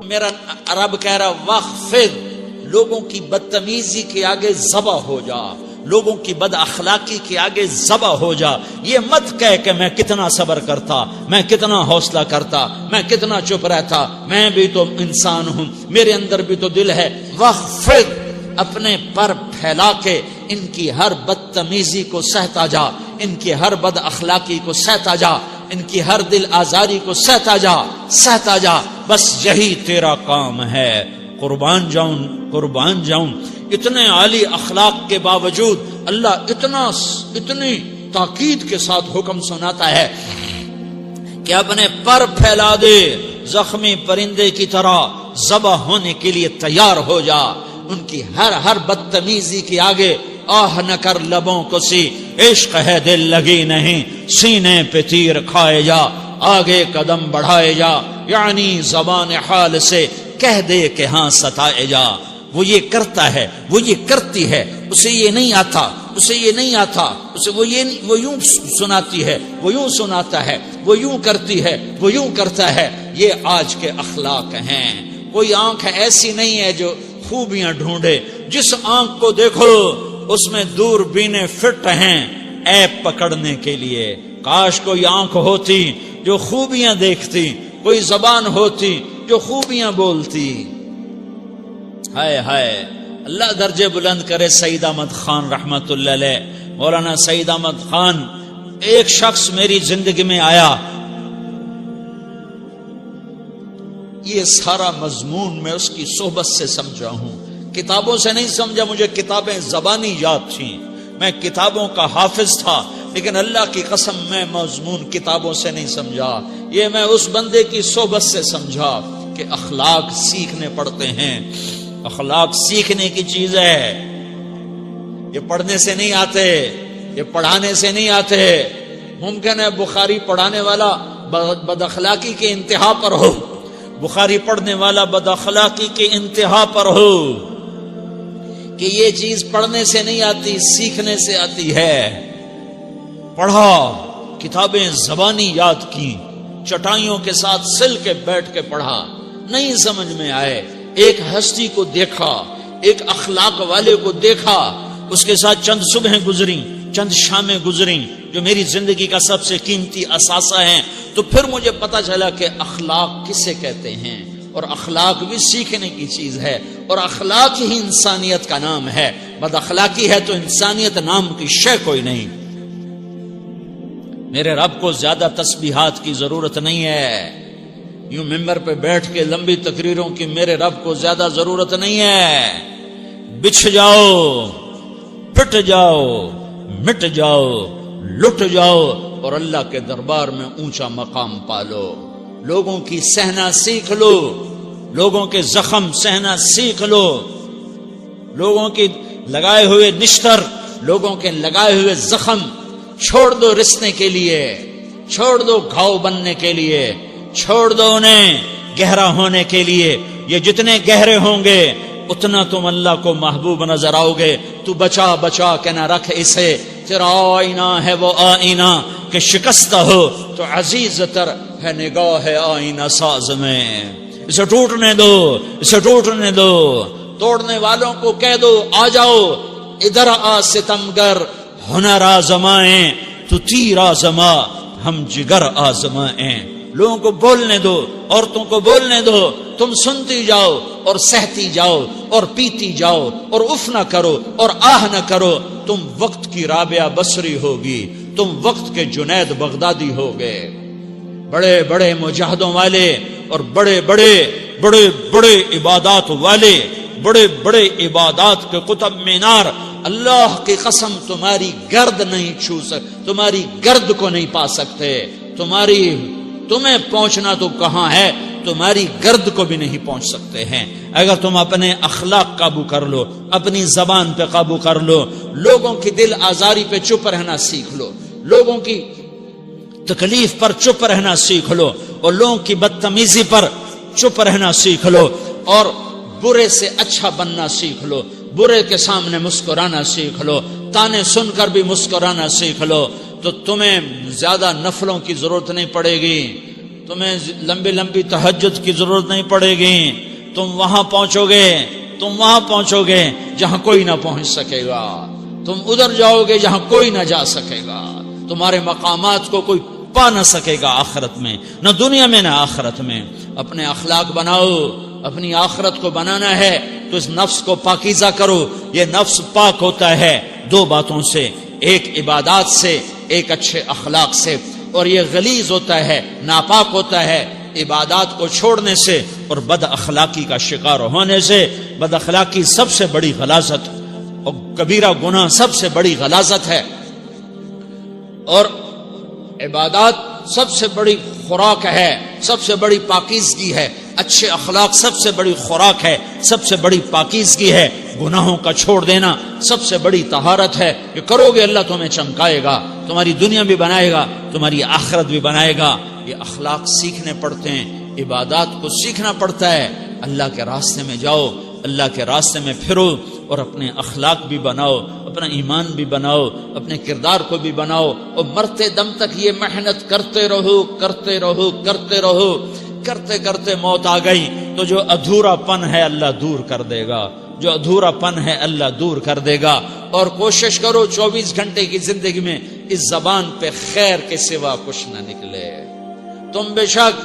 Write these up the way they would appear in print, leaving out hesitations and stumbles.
میرا رب کہہ رہا وخفض، لوگوں کی بدتمیزی کے آگے ذبح ہو جا، لوگوں کی بد اخلاقی کے آگے ذبح ہو جا. یہ مت کہہ کہ میں کتنا صبر کرتا، میں کتنا حوصلہ کرتا، میں کتنا چپ رہتا، میں بھی تو انسان ہوں، میرے اندر بھی تو دل ہے. وخفض، اپنے پر پھیلا کے ان کی ہر بدتمیزی کو سہتا جا، ان کی ہر بد اخلاقی کو سہتا جا، ان کی ہر دل آزاری کو سہتا جا، سہتا جا. بس یہی تیرا کام ہے. قربان جاؤں، قربان جاؤں. اتنے عالی اخلاق کے باوجود اللہ اتنی تاکید کے ساتھ حکم سناتا ہے کہ اپنے پر پھیلا دے، زخمی پرندے کی طرح ذبح ہونے کے لیے تیار ہو جا. ان کی ہر بدتمیزی کے آگے آہ نہ کر لبوں کو سی، عشق ہے دل لگی نہیں، سینے پہ تیر کھائے جا، آگے قدم بڑھائے جا. یعنی زبان حال سے کہہ دے کہ ہاں ستائے جا. وہ یہ کرتا ہے، وہ یہ کرتی ہے، اسے یہ نہیں آتا، اسے یہ نہیں آتا، اسے وہ یوں سناتی ہے، وہ یوں سناتا ہے، وہ یوں کرتی ہے، وہ یوں کرتا ہے. یہ آج کے اخلاق ہیں. کوئی آنکھ ایسی نہیں ہے جو خوبیاں ڈھونڈے. جس آنکھ کو دیکھو اس میں دوربینیں فٹ ہیں عیب پکڑنے کے لیے. کاش کوئی آنکھ ہوتی جو خوبیاں دیکھتی، کوئی زبان ہوتی جو خوبیاں بولتی. ہائے ہائے، اللہ درجے بلند کرے سعید احمد خان رحمت اللہ علیہ. مولانا سعید احمد خان، ایک شخص میری زندگی میں آیا، یہ سارا مضمون میں اس کی صحبت سے سمجھا ہوں، کتابوں سے نہیں سمجھا. مجھے کتابیں زبانی یاد تھیں، میں کتابوں کا حافظ تھا، لیکن اللہ کی قسم میں مضمون کتابوں سے نہیں سمجھا. یہ میں اس بندے کی صحبت سے سمجھا کہ اخلاق سیکھنے پڑتے ہیں. اخلاق سیکھنے کی چیز ہے، یہ پڑھنے سے نہیں آتے، یہ پڑھانے سے نہیں آتے. ممکن ہے بخاری پڑھانے والا بد اخلاقی کے انتہا پر ہو، بخاری پڑھنے والا بد اخلاقی کے انتہا پر ہو، کہ یہ چیز پڑھنے سے نہیں آتی، سیکھنے سے آتی ہے. پڑھا، کتابیں زبانی یاد کی، چٹائیوں کے ساتھ سل کے بیٹھ کے پڑھا، نہیں سمجھ میں آئے. ایک ہستی کو دیکھا، ایک اخلاق والے کو دیکھا، اس کے ساتھ چند صبحیں گزریں، چند شامیں گزریں جو میری زندگی کا سب سے قیمتی اثاثہ ہیں. تو پھر مجھے پتا چلا کہ اخلاق کسے کہتے ہیں، اور اخلاق بھی سیکھنے کی چیز ہے، اور اخلاق ہی انسانیت کا نام ہے. بد اخلاقی ہے تو انسانیت نام کی شے کوئی نہیں. میرے رب کو زیادہ تسبیحات کی ضرورت نہیں ہے، یوں ممبر پہ بیٹھ کے لمبی تقریروں کی میرے رب کو زیادہ ضرورت نہیں ہے. بچھ جاؤ، پٹ جاؤ، مٹ جاؤ، لٹ جاؤ، اور اللہ کے دربار میں اونچا مقام پالو. لوگوں کی سہنا سیکھ لو، لوگوں کے زخم سہنا سیکھ لو، لوگوں کی لگائے ہوئے نشتر، لوگوں کے لگائے ہوئے زخم چھوڑ دو رسنے کے لیے، چھوڑ دو گھاؤ بننے کے لیے، چھوڑ دو انہیں گہرا ہونے کے لیے. یہ جتنے گہرے ہوں گے اتنا تم اللہ کو محبوب نظر آؤ گے. تو بچا بچا کے نہ رکھ اسے، تیرا آئینہ ہے وہ آئینہ کہ شکستہ ہو تو عزیز تر ہے نگاہ آئینہ ساز میں. اسے ٹوٹنے دو، اسے ٹوٹنے دو. توڑنے والوں کو کہہ دو آ جاؤ ادھر آ ستمگر، ہنر آزمائیں تو تیر آزما، ہم جگر آزمائیں. لوگوں کو بولنے دو، عورتوں کو بولنے دو، تم سنتی جاؤ اور سہتی جاؤ اور پیتی جاؤ اور اف نہ کرو اور آہ نہ کرو. تم وقت کی رابعہ بصری ہوگی، تم وقت کے جنید بغدادی ہوگے. بڑے بڑے مجاہدوں والے اور بڑے بڑے بڑے بڑے عبادات والے، بڑے بڑے عبادات کے قطب مینار، اللہ کی قسم تمہاری گرد نہیں چھو سکتے، تمہاری گرد کو نہیں پا سکتے. تمہیں پہنچنا تو کہاں ہے، تمہاری گرد کو بھی نہیں پہنچ سکتے ہیں. اگر تم اپنے اخلاق قابو کر لو، اپنی زبان پہ قابو کر لو، لوگوں کی دل آزاری پہ چپ رہنا سیکھ لو، لوگوں کی تکلیف پر چپ رہنا سیکھ لو، اور لوگوں کی بدتمیزی پر چپ رہنا سیکھ لو، اور برے سے اچھا بننا سیکھ لو، برے کے سامنے مسکرانا سیکھ لو، تانے سن کر بھی مسکرانا سیکھ لو، تو تمہیں زیادہ نفلوں کی ضرورت نہیں پڑے گی، تمہیں لمبی لمبی تہجد کی ضرورت نہیں پڑے گی، تم وہاں پہنچو گے جہاں کوئی نہ پہنچ سکے گا، تم ادھر جاؤ گے جہاں کوئی نہ جا سکے گا، تمہارے مقامات کو کوئی پا نہ سکے گا آخرت میں، نہ دنیا میں نہ آخرت میں۔ اپنے اخلاق بناؤ، اپنی آخرت کو بنانا ہے تو اس نفس کو پاکیزہ کرو۔ یہ نفس پاک ہوتا ہے دو باتوں سے، ایک عبادات سے، ایک اچھے اخلاق سے، اور یہ غلیظ ہوتا ہے، ناپاک ہوتا ہے عبادات کو چھوڑنے سے اور بد اخلاقی کا شکار ہونے سے۔ بد اخلاقی سب سے بڑی غلاظت اور کبیرہ گناہ سب سے بڑی غلاظت ہے، اور عبادات سب سے بڑی خوراک ہے، سب سے بڑی پاکیزگی ہے، اچھے اخلاق سب سے بڑی خوراک ہے، سب سے بڑی پاکیزگی ہے، گناہوں کا چھوڑ دینا سب سے بڑی طہارت ہے۔ یہ کرو گے اللہ تمہیں چمکائے گا، تمہاری دنیا بھی بنائے گا، تمہاری آخرت بھی بنائے گا۔ یہ اخلاق سیکھنے پڑتے ہیں، عبادات کو سیکھنا پڑتا ہے۔ اللہ کے راستے میں جاؤ، اللہ کے راستے میں پھرو، اور اپنے اخلاق بھی بناؤ، اپنا ایمان بھی بناؤ، اپنے کردار کو بھی بناؤ، اور مرتے دم تک یہ محنت کرتے رہو، کرتے رہو، کرتے رہو۔ کرتے کرتے موت آ گئی تو جو ادھورا پن ہے اللہ دور کر دے گا، جو ادھورا پن ہے اللہ دور کر دے گا۔ اور کوشش کرو 24 گھنٹے کی زندگی میں اس زبان پہ خیر کے سوا کچھ نہ نکلے۔ تم بے شک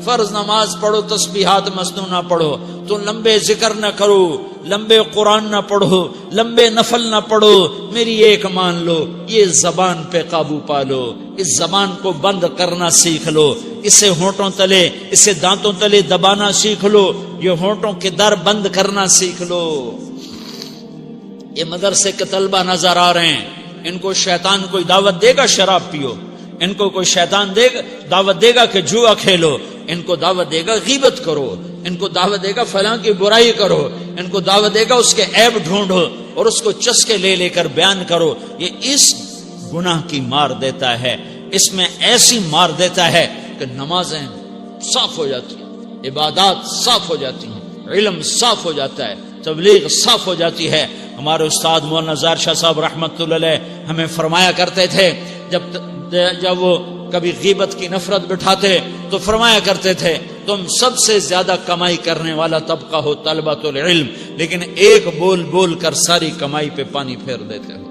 فرض نماز پڑھو، تسبیحات مسنون نہ پڑھو، تو لمبے ذکر نہ کرو، لمبے قرآن نہ پڑھو، لمبے نفل نہ پڑھو، میری ایک مان لو، یہ زبان پہ قابو پا لو، اس زبان کو بند کرنا سیکھ لو، اسے ہونٹوں تلے، اسے دانتوں تلے دبانا سیکھ لو، یہ ہونٹوں کے در بند کرنا سیکھ لو۔ یہ مدرسے کے طلبہ نظر آ رہے ہیں، ان کو شیطان کوئی دعوت دے گا شراب پیو، ان کو کوئی شیطان دعوت دے گا کہ جوا کھیلو، ان کو دعوت دے گا غیبت کرو، ان کو دعوت دے گا فلاں کی برائی کرو، ان کو دعوت دے گا اس کے عیب ڈھونڈو اور اس کو چسکے لے لے کر بیان کرو۔ یہ اس گناہ کی مار دیتا ہے، اس میں ایسی مار دیتا ہے کہ نمازیں صاف ہو جاتی ہیں، عبادات صاف ہو جاتی ہیں، علم صاف ہو جاتا ہے، تبلیغ صاف ہو جاتی ہے۔ ہمارے استاد مولانا زار شاہ صاحب رحمت اللہ علیہ ہمیں فرمایا کرتے تھے، جب وہ کبھی غیبت کی نفرت بٹھاتے تو فرمایا کرتے تھے تم سب سے زیادہ کمائی کرنے والا طبقہ ہو طلبۃ العلم، لیکن ایک بول بول کر ساری کمائی پہ پانی پھیر دیتے ہو۔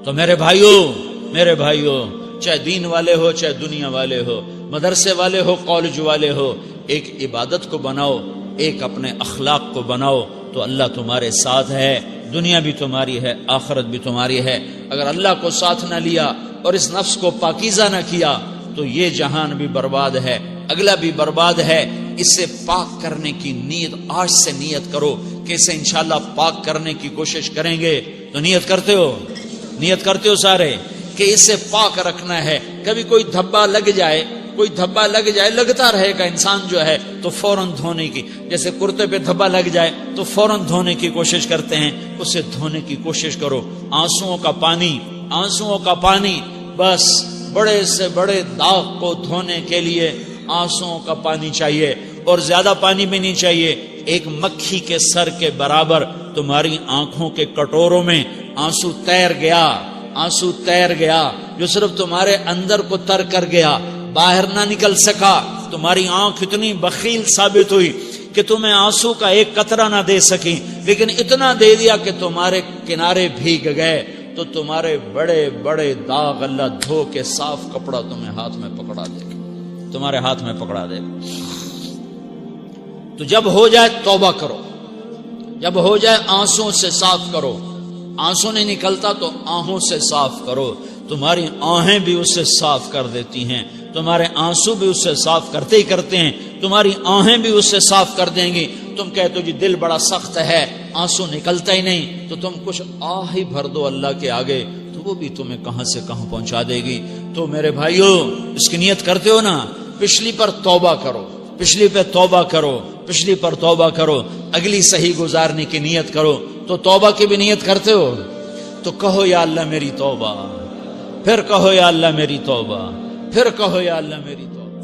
تو میرے بھائیوں چاہے دین والے ہو، چاہے دنیا والے ہو، مدرسے والے ہو، کالج والے ہو، ایک عبادت کو بناؤ، ایک اپنے اخلاق کو بناؤ، تو اللہ تمہارے ساتھ ہے، دنیا بھی تمہاری ہے، آخرت بھی تمہاری ہے۔ اگر اللہ کو ساتھ نہ لیا اور اس نفس کو پاکیزہ نہ کیا تو یہ جہان بھی برباد ہے، اگلا بھی برباد ہے۔ اسے پاک کرنے کی نیت آج سے نیت کرو کہ اسے انشاءاللہ پاک کرنے کی کوشش کریں گے۔ تو نیت کرتے ہو سارے کہ اسے پاک رکھنا ہے۔ کبھی کوئی دھبا لگ جائے، لگتا رہے گا، انسان جو ہے تو فوراً دھونے کی، جیسے کرتے پہ دھبا لگ جائے تو فوراً دھونے کی کوشش کرتے ہیں، اسے دھونے کی کوشش کرو۔ آنسوؤں کا پانی بس بڑے سے بڑے داغ کو دھونے کے لیے آنسوؤں کا پانی چاہیے، اور زیادہ پانی بھی نہیں چاہیے۔ ایک مکھی کے سر کے برابر تمہاری آنکھوں کے کٹوروں میں آنسو تیر گیا جو صرف تمہارے اندر کو تر کر گیا، باہر نہ نکل سکا۔ تمہاری آنکھ اتنی بخیل ثابت ہوئی کہ تمہیں آنسو کا ایک قطرہ نہ دے سکی، لیکن اتنا دے دیا کہ تمہارے کنارے بھیگ گئے۔ تو تمہارے بڑے بڑے داغ اللہ دھو کے صاف کپڑا تمہیں ہاتھ میں پکڑا دے گا، تمہارے ہاتھ میں پکڑا دے گا۔ تو جب ہو جائے توبہ کرو، جب ہو جائے آنسوں سے صاف کرو۔ آنسو نہیں نکلتا تو آہوں سے صاف کرو، تمہاری آہیں بھی اسے صاف کر دیتی ہیں، تمہارے آنسو بھی اسے صاف کرتے ہی کرتے ہیں، تمہاری آہیں بھی اسے صاف کر دیں گی۔ تم کہتے ہو جی دل بڑا سخت ہے، آنسو نکلتا ہی نہیں، تو تم کچھ آہ ہی بھر دو اللہ کے آگے، تو وہ بھی تمہیں کہاں سے کہاں پہنچا دے گی۔ تو میرے بھائیو اس کی نیت کرتے ہو نا، پچھلی پر توبہ کرو، پچھلی پہ توبہ کرو، پچھلی پر توبہ کرو، اگلی صحیح گزارنے کی نیت کرو۔ تو توبہ کی بھی نیت کرتے ہو تو کہو یا اللہ میری توبہ، پھر کہو یا اللہ میری توبہ، پھر کہو یا اللہ میری توبہ۔